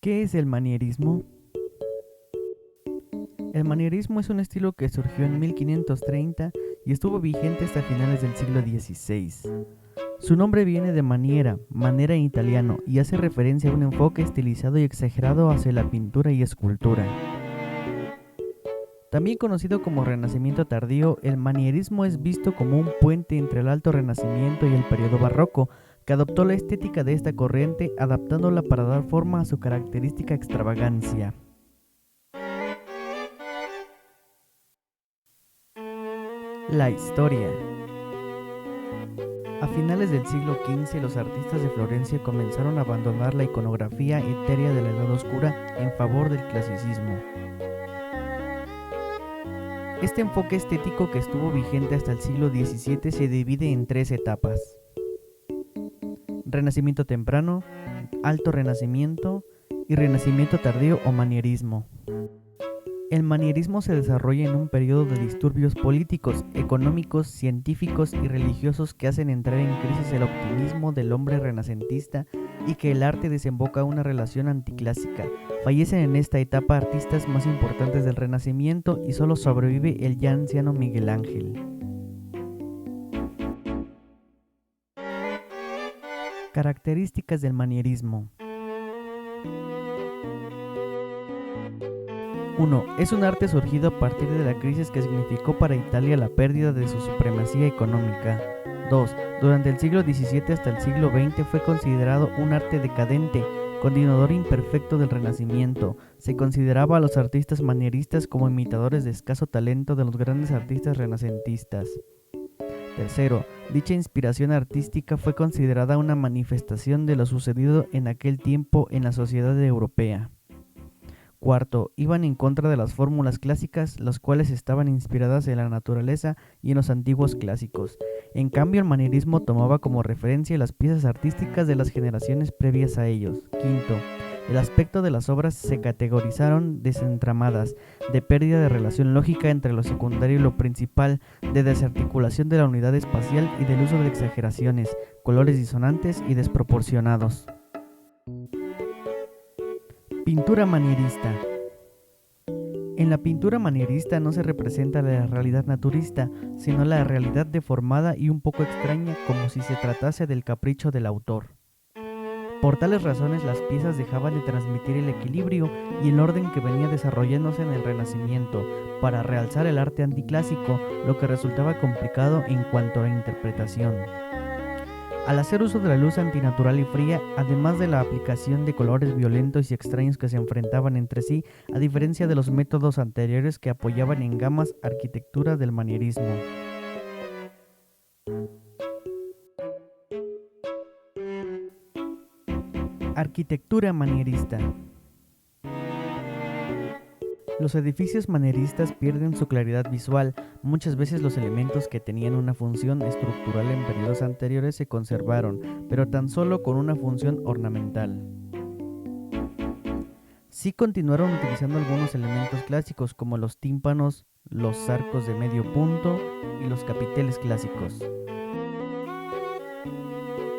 ¿Qué es el manierismo? El manierismo es un estilo que surgió en 1530 y estuvo vigente hasta finales del siglo XVI. Su nombre viene de maniera, manera en italiano, y hace referencia a un enfoque estilizado y exagerado hacia la pintura y escultura. También conocido como Renacimiento tardío, el manierismo es visto como un puente entre el Alto Renacimiento y el periodo barroco, que adoptó la estética de esta corriente adaptándola para dar forma a su característica extravagancia. La historia. A finales del siglo XV, los artistas de Florencia comenzaron a abandonar la iconografía etérea de la Edad Oscura en favor del clasicismo. Este enfoque estético, que estuvo vigente hasta el siglo XVII, se divide en tres etapas: Renacimiento temprano, Alto Renacimiento y Renacimiento tardío o manierismo. El manierismo se desarrolla en un periodo de disturbios políticos, económicos, científicos y religiosos que hacen entrar en crisis el optimismo del hombre renacentista y que el arte desemboca una relación anticlásica. Fallecen en esta etapa artistas más importantes del Renacimiento y solo sobrevive el ya anciano Miguel Ángel. Características del manierismo. 1. Es un arte surgido a partir de la crisis que significó para Italia la pérdida de su supremacía económica. 2. Durante el siglo XVII hasta el siglo XX fue considerado un arte decadente, continuador imperfecto del Renacimiento. Se consideraba a los artistas manieristas como imitadores de escaso talento de los grandes artistas renacentistas. 3. Dicha inspiración artística fue considerada una manifestación de lo sucedido en aquel tiempo en la sociedad europea. 4. Iban en contra de las fórmulas clásicas, las cuales estaban inspiradas en la naturaleza y en los antiguos clásicos. En cambio, el manierismo tomaba como referencia las piezas artísticas de las generaciones previas a ellos. 5. El aspecto de las obras se categorizaron desentramadas, de pérdida de relación lógica entre lo secundario y lo principal, de desarticulación de la unidad espacial y del uso de exageraciones, colores disonantes y desproporcionados. Pintura manierista. En la pintura manierista no se representa la realidad naturista, sino la realidad deformada y un poco extraña, como si se tratase del capricho del autor. Por tales razones, las piezas dejaban de transmitir el equilibrio y el orden que venía desarrollándose en el Renacimiento, para realzar el arte anticlásico, lo que resultaba complicado en cuanto a la interpretación. Al hacer uso de la luz antinatural y fría, además de la aplicación de colores violentos y extraños que se enfrentaban entre sí, a diferencia de los métodos anteriores que apoyaban en gamas arquitectura del manierismo. Arquitectura manierista. Los edificios manieristas pierden su claridad visual. Muchas veces los elementos que tenían una función estructural en periodos anteriores se conservaron, pero tan solo con una función ornamental. Sí continuaron utilizando algunos elementos clásicos como los tímpanos, los arcos de medio punto y los capiteles clásicos.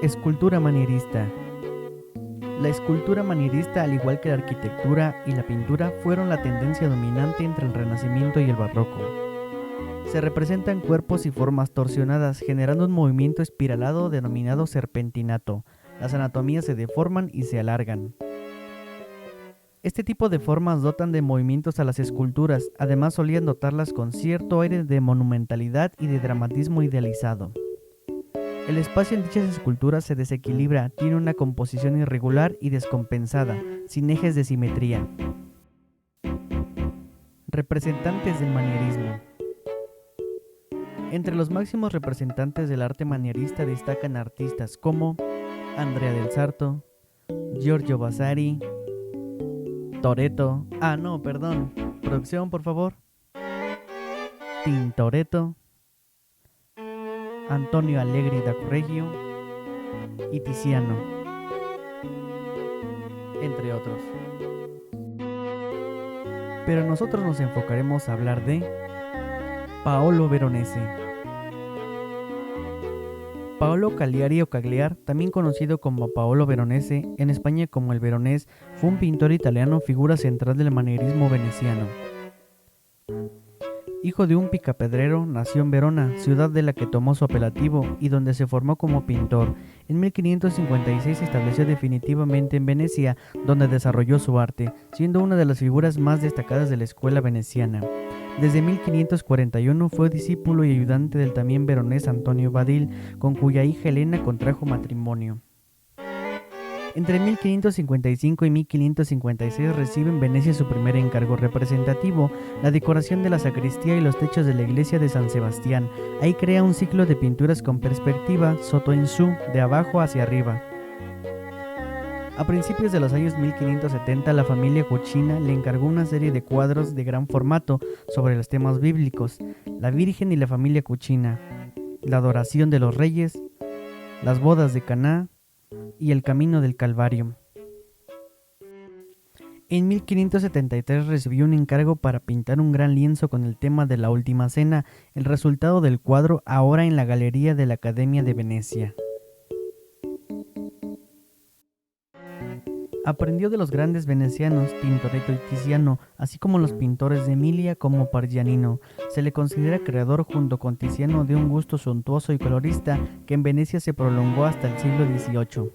Escultura manierista. La escultura manierista, al igual que la arquitectura y la pintura, fueron la tendencia dominante entre el Renacimiento y el Barroco. Se representan cuerpos y formas torsionadas, generando un movimiento espiralado denominado serpentinato. Las anatomías se deforman y se alargan. Este tipo de formas dotan de movimientos a las esculturas, además solían dotarlas con cierto aire de monumentalidad y de dramatismo idealizado. El espacio en dichas esculturas se desequilibra, tiene una composición irregular y descompensada, sin ejes de simetría. Representantes del manierismo. Entre los máximos representantes del arte manierista destacan artistas como Andrea del Sarto, Giorgio Vasari, Toretto, producción por favor, Tintoretto, Antonio Allegri da Correggio y Tiziano, entre otros. Pero nosotros nos enfocaremos a hablar de Paolo Veronese. Paolo Cagliari o Cagliar, también conocido como Paolo Veronese, en España como el Veronés, fue un pintor italiano, figura central del manierismo veneciano. Hijo de un picapedrero, nació en Verona, ciudad de la que tomó su apelativo y donde se formó como pintor. En 1556 se estableció definitivamente en Venecia, donde desarrolló su arte, siendo una de las figuras más destacadas de la escuela veneciana. Desde 1541 fue discípulo y ayudante del también veronés Antonio Badil, con cuya hija Elena contrajo matrimonio. Entre 1555 y 1556 recibe en Venecia su primer encargo representativo, la decoración de la sacristía y los techos de la iglesia de San Sebastián. Ahí crea un ciclo de pinturas con perspectiva, sotto in su, de abajo hacia arriba. A principios de los años 1570, la familia Cucina le encargó una serie de cuadros de gran formato sobre los temas bíblicos: la Virgen y la familia Cucina, la adoración de los reyes, las bodas de Caná y el camino del Calvario. En 1573 recibió un encargo para pintar un gran lienzo con el tema de la Última Cena, el resultado del cuadro ahora en la Galería de la Academia de Venecia. Aprendió de los grandes venecianos Tintoretto y Tiziano, así como los pintores de Emilia como Pargianino. Se le considera creador junto con Tiziano de un gusto suntuoso y colorista que en Venecia se prolongó hasta el siglo XVIII.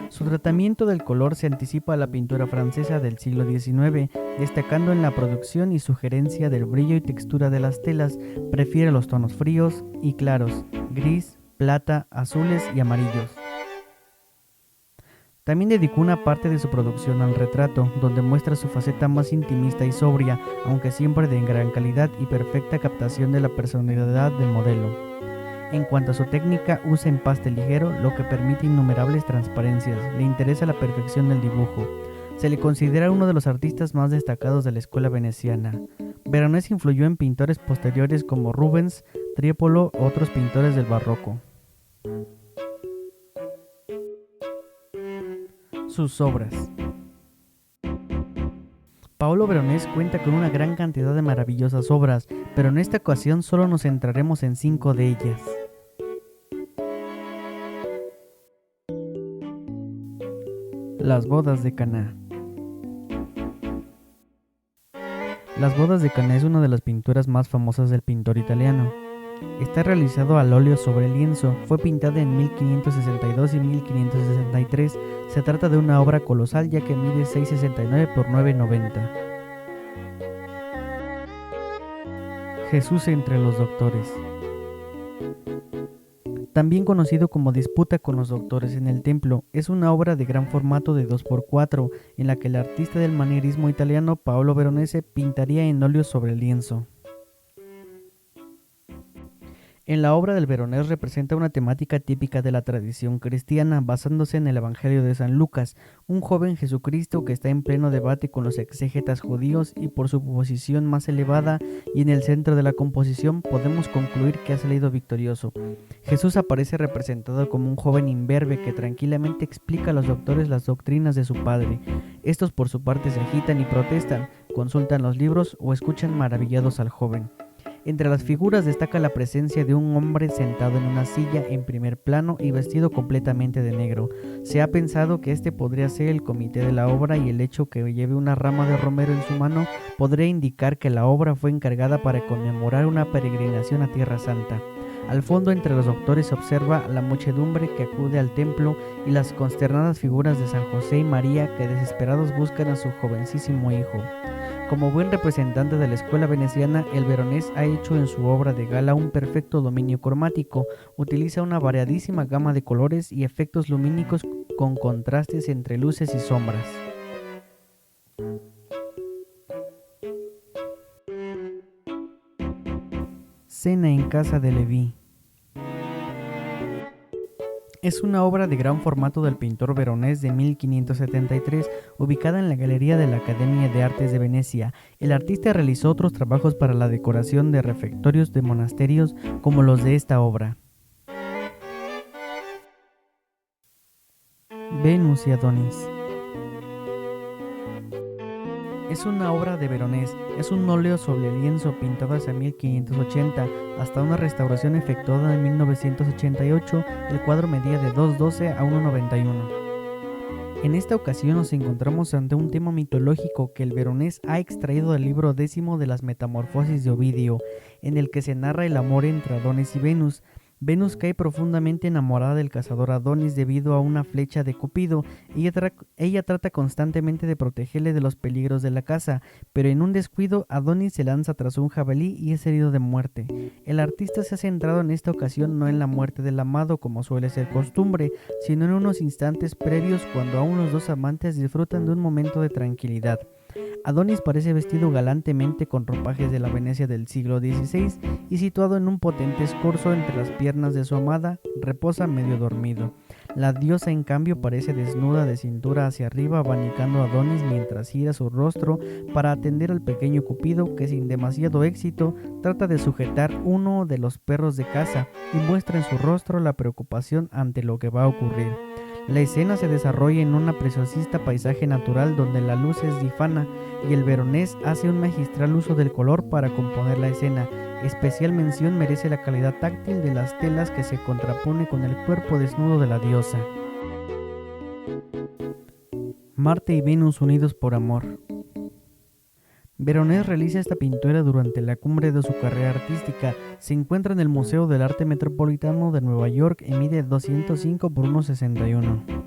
Su tratamiento del color se anticipa a la pintura francesa del siglo XIX, destacando en la producción y sugerencia del brillo y textura de las telas. Prefiere los tonos fríos y claros, gris, plata, azules y amarillos. También dedicó una parte de su producción al retrato, donde muestra su faceta más intimista y sobria, aunque siempre de gran calidad y perfecta captación de la personalidad del modelo. En cuanto a su técnica, usa empaste ligero, lo que permite innumerables transparencias. Le interesa la perfección del dibujo. Se le considera uno de los artistas más destacados de la escuela veneciana. Veronese influyó en pintores posteriores como Rubens, Tiepolo u otros pintores del barroco. Sus obras. Paolo Veronese cuenta con una gran cantidad de maravillosas obras, pero en esta ocasión solo nos centraremos en 5 de ellas. Las bodas de Caná. Las bodas de Caná es una de las pinturas más famosas del pintor italiano. Está realizado al óleo sobre lienzo, fue pintada en 1562 y 1563. Se trata de una obra colosal ya que mide 6,69 por 9,90. Jesús entre los doctores. También conocido como Disputa con los doctores en el templo, es una obra de gran formato de 2x4 en la que el artista del manierismo italiano Paolo Veronese pintaría en óleo sobre lienzo. En la obra del Veronés representa una temática típica de la tradición cristiana, basándose en el Evangelio de San Lucas, un joven Jesucristo que está en pleno debate con los exégetas judíos y por su posición más elevada, y en el centro de la composición podemos concluir que ha salido victorioso. Jesús aparece representado como un joven imberbe que tranquilamente explica a los doctores las doctrinas de su padre. Estos por su parte se agitan y protestan, consultan los libros o escuchan maravillados al joven. Entre las figuras destaca la presencia de un hombre sentado en una silla en primer plano y vestido completamente de negro. Se ha pensado que este podría ser el comité de la obra, y el hecho que lleve una rama de romero en su mano podría indicar que la obra fue encargada para conmemorar una peregrinación a Tierra Santa. Al fondo, entre los doctores, se observa la muchedumbre que acude al templo y las consternadas figuras de San José y María que desesperados buscan a su jovencísimo hijo. Como buen representante de la escuela veneciana, el Veronés ha hecho en su obra de gala un perfecto dominio cromático. Utiliza una variadísima gama de colores y efectos lumínicos con contrastes entre luces y sombras. Cena en casa de Leví. Es una obra de gran formato del pintor Veronés de 1573, ubicada en la Galería de la Academia de Artes de Venecia. El artista realizó otros trabajos para la decoración de refectorios de monasterios, como los de esta obra. Venus y Adonis. Es una obra de Veronés, es un óleo sobre lienzo pintado hacia 1580, hasta una restauración efectuada en 1988, el cuadro medía de 2,12 a 1,91. En esta ocasión nos encontramos ante un tema mitológico que el Veronés ha extraído del libro 10 de las Metamorfosis de Ovidio, en el que se narra el amor entre Adonis y Venus. Venus cae profundamente enamorada del cazador Adonis debido a una flecha de Cupido. Ella trata constantemente de protegerle de los peligros de la caza, pero en un descuido Adonis se lanza tras un jabalí y es herido de muerte. El artista se ha centrado en esta ocasión no en la muerte del amado como suele ser costumbre, sino en unos instantes previos cuando aún los dos amantes disfrutan de un momento de tranquilidad. Adonis parece vestido galantemente con ropajes de la Venecia del siglo XVI y situado en un potente escorzo entre las piernas de su amada, reposa medio dormido. La diosa en cambio parece desnuda de cintura hacia arriba abanicando a Adonis mientras gira su rostro para atender al pequeño Cupido que sin demasiado éxito trata de sujetar uno de los perros de caza y muestra en su rostro la preocupación ante lo que va a ocurrir. La escena se desarrolla en un preciosista paisaje natural donde la luz es difana y el Veronés hace un magistral uso del color para componer la escena. Especial mención merece la calidad táctil de las telas que se contrapone con el cuerpo desnudo de la diosa. Marte y Venus unidos por amor. Veronés realiza esta pintura durante la cumbre de su carrera artística. Se encuentra en el Museo del Arte Metropolitano de Nueva York y mide 205 por 1,61.